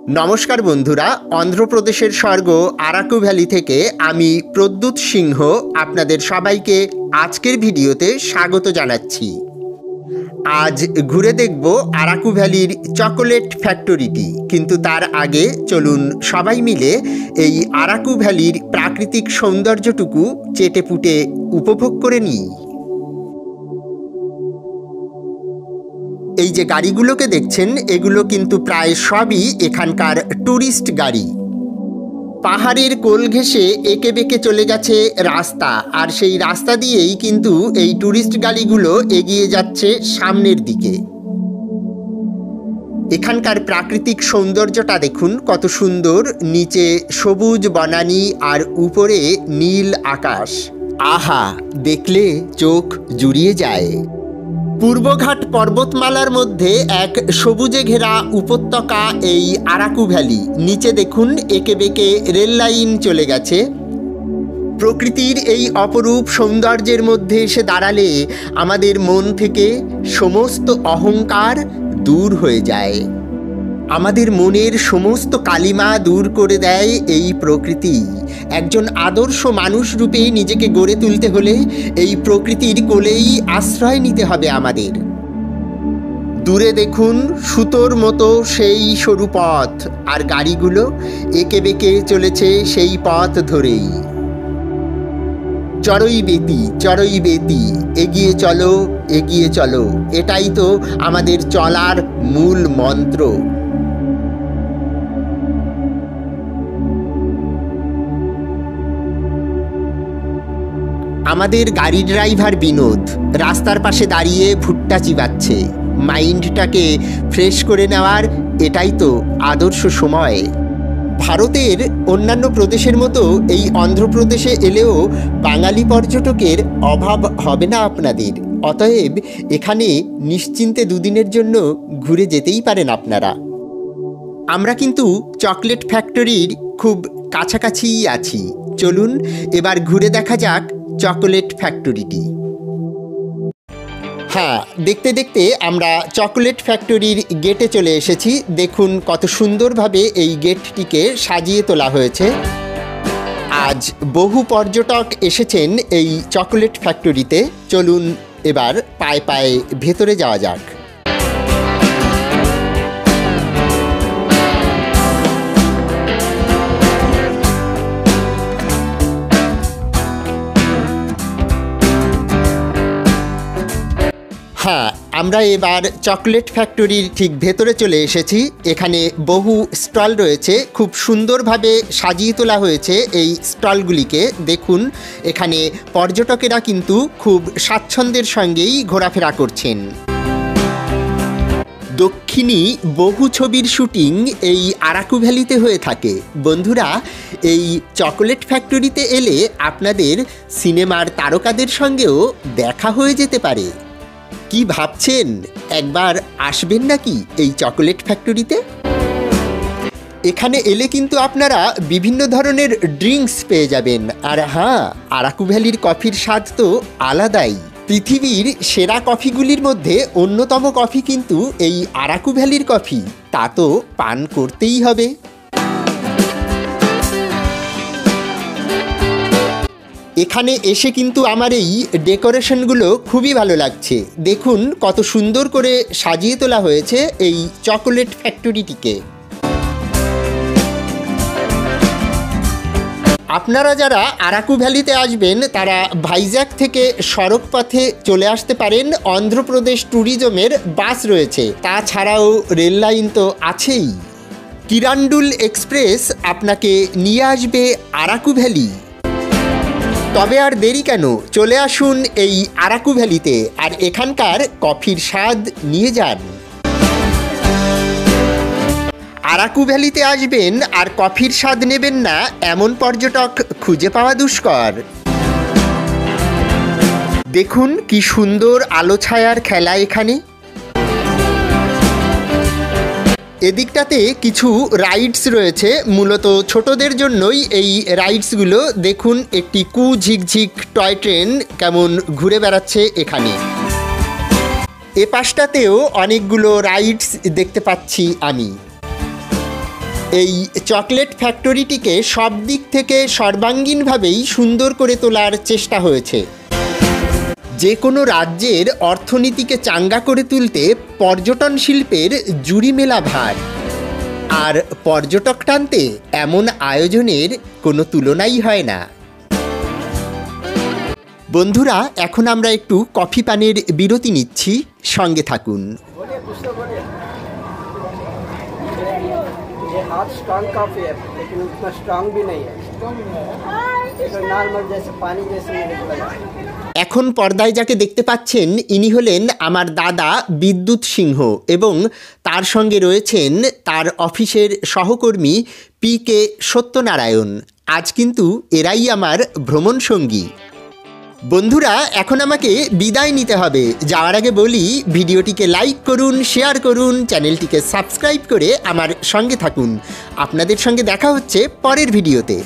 নমস্কার বন্ধুরা, অন্ধ্রপ্রদেশের স্বর্গ আরাকু ভ্যালি থেকে আমি প্রদ্যুৎ সিংহ আপনাদের সবাইকে আজকের ভিডিওতে স্বাগত জানাচ্ছি। আজ ঘুরে দেখব আরাকু ভ্যালির চকোলেট ফ্যাক্টরিটি, কিন্তু তার আগে চলুন সবাই মিলে এই আরাকু ভ্যালির প্রাকৃতিক সৌন্দর্যটুকু চেটেপুটে উপভোগ করে নিই। এই যে গাড়িগুলোকে দেখছেন, এগুলো কিন্তু প্রায় সবই এখানকার ট্যুরিস্ট গাড়ি। পাহাড়ের কোল ঘেঁষে এঁকে বেঁকে চলে গেছে রাস্তা, আর সেই রাস্তা দিয়েই কিন্তু এই ট্যুরিস্ট গাড়িগুলো এগিয়ে যাচ্ছে সামনের দিকে। এখানকার প্রাকৃতিক সৌন্দর্যটা দেখুন কত সুন্দর, নিচে সবুজ বনানী আর উপরে নীল আকাশ। আহা, দেখলে চোখ জুড়িয়ে যায়। পূর্বঘাট পর্বতমালার মধ্যে এক সবুজে ঘেরা উপত্যকা এই আরাকু ভ্যালি। নিচে দেখুন এঁকে বেঁকে রেল লাইন চলে গেছে। প্রকৃতির এই অপরূপ সৌন্দর্যের মধ্যে এসে দাঁড়ালে আমাদের মন থেকে সমস্ত অহংকার দূর হয়ে যায়। আমাদের মনের সমস্ত কালিমা দূর করে দেয় এই প্রকৃতি। একজন আদর্শ মানুষ রূপে নিজেকে গড়ে তুলতে হলে এই প্রকৃতির কোলেই আশ্রয় নিতে হবে আমাদের। দূরে দেখুন সুতোর মতো সেই সরু পথ, আর গাড়িগুলো এঁকে বেঁকে চলেছে সেই পথ ধরেই। চড়ই বেতি, এগিয়ে চলো এগিয়ে চলো, এটাই তো আমাদের চলার মূল মন্ত্র। আমাদের গাড়ি ড্রাইভার বিনোদ রাস্তার পাশে দাঁড়িয়ে ভুট্টা চিবাচ্ছে। মাইন্ডটাকে ফ্রেশ করে নেওয়ার এটাই তো আদর্শ সময়। ভারতের অন্যান্য প্রদেশের মতো এই অন্ধ্রপ্রদেশে এলেও বাঙালি পর্যটকের অভাব হবে না আপনাদের। অতএব এখানে নিশ্চিন্তে দুদিনের জন্য ঘুরে যেতেই পারেন আপনারা। আমরা কিন্তু চকলেট ফ্যাক্টরির খুব কাছাকাছিই আছি। চলুন এবার ঘুরে দেখা যাক চকোলেট ফ্যাক্টরিটি। হ্যাঁ, দেখতে দেখতে আমরা চকোলেট ফ্যাক্টরির গেটে চলে এসেছি। দেখুন কত সুন্দরভাবে এই গেটটিকে সাজিয়ে তোলা হয়েছে। আজ বহু পর্যটক এসেছেন এই চকোলেট ফ্যাক্টরিতে। চলুন এবার পায়ে পায়ে ভেতরে যাওয়া যাক। হ্যাঁ, আমরা এবার চকলেট ফ্যাক্টরির ঠিক ভেতরে চলে এসেছি। এখানে বহু স্টল রয়েছে, খুব সুন্দরভাবে সাজিয়ে তোলা হয়েছে এই স্টলগুলিকে। দেখুন এখানে পর্যটকেরা কিন্তু খুব স্বাচ্ছন্দ্যের সঙ্গেই ঘোরাফেরা করছেন। দক্ষিণী বহু ছবির শুটিং এই আরাকু ভ্যালিতে হয়ে থাকে। বন্ধুরা, এই চকোলেট ফ্যাক্টরিতে এলে আপনাদের সিনেমার তারকাদের সঙ্গেও দেখা হয়ে যেতে পারে। কি ভাবছেন, একবার আসবেন নাকি এই চকোলেট ফ্যাক্টরিতে? এখানে এলে কিন্তু আপনারা বিভিন্ন ধরনের ড্রিঙ্কস পেয়ে যাবেন। আর হ্যাঁ, আরাকু ভ্যালির কফির স্বাদ তো আলাদাই। পৃথিবীর সেরা কফিগুলির মধ্যে অন্যতম কফি কিন্তু এই আরাকু ভ্যালির কফি, তা তো পান করতেই হবে। এখানে এসে কিন্তু আমার এই ডেকোরেশনগুলো খুবই ভালো লাগছে। দেখুন কত সুন্দর করে সাজিয়ে তোলা হয়েছে এই চকোলেট ফ্যাক্টরিটিকে। আপনারা যারা আরাকু ভ্যালিতে আসবেন তারা ভাইজ্যাগ থেকে সড়ক পথে চলে আসতে পারেন। অন্ধ্রপ্রদেশ ট্যুরিজমের বাস রয়েছে, তাছাড়াও রেল লাইন তো আছেই। কিরান্ডুল এক্সপ্রেস আপনাকে নিয়ে আসবে আরাকু ভ্যালি। তবে আর দেরি কেন, চলে আসুন এই আরাকু ভ্যালিতে আর এখানকার কফির স্বাদ নিয়ে যান। আরাকু ভ্যালিতে আসবেন আর কফির স্বাদ নেবেন না, এমন পর্যটক খুঁজে পাওয়া দুষ্কর। দেখুন কি সুন্দর আলো ছায়ার খেলা এখানে। এদিকটাতে কিছু রাইডস রয়েছে, মূলত ছোটদের জন্যই এই রাইডসগুলো। দেখুন একটি ঝিকঝিক টয় ট্রেন কেমন ঘুরে বেড়াচ্ছে এখানে। এ পাশটাতেও অনেকগুলো রাইডস দেখতে পাচ্ছি আমি। এই চকলেট ফ্যাক্টরিটিকে সব দিক থেকে সর্বাঙ্গীনভাবেই সুন্দর করে তোলার চেষ্টা হয়েছে। যে কোনো রাজ্যের অর্থনীতিকে চাঙ্গা করে তুলতে পর্যটন শিল্পের জুড়ি মেলা ভার, আর পর্যটক টানতে এমন আয়োজনের কোনো তুলনাই হয় না। বন্ধুরা, এখন আমরা একটু কফি পানের বিরতি নিচ্ছি, সঙ্গে থাকুন। हाथ स्ट्रांग काफी है लेकिन उतना स्ट्रांग भी नहीं है, तो नॉर्मल जैसे पानी जैसे मेरे को लगा। এখন পর্দায় যাকে দেখতে পাচ্ছেন ইনি হলেন আমার দাদা বিদ্যুৎ সিংহ, এবং তার সঙ্গে রয়েছেন তার অফিসের সহকর্মী PK সত্যনারায়ণ। আজ কিন্তু এরাই আমার ভ্রমণ সঙ্গী। বন্ধুরা, এখন আমাকে বিদায় নিতে হবে। যাওয়ার আগে বলি, ভিডিওটিকে লাইক করুন, শেয়ার করুন, চ্যানেলটিকে সাবস্ক্রাইব করে আমার সঙ্গে থাকুন। আপনাদের সঙ্গে দেখা হচ্ছে পরের ভিডিওতে।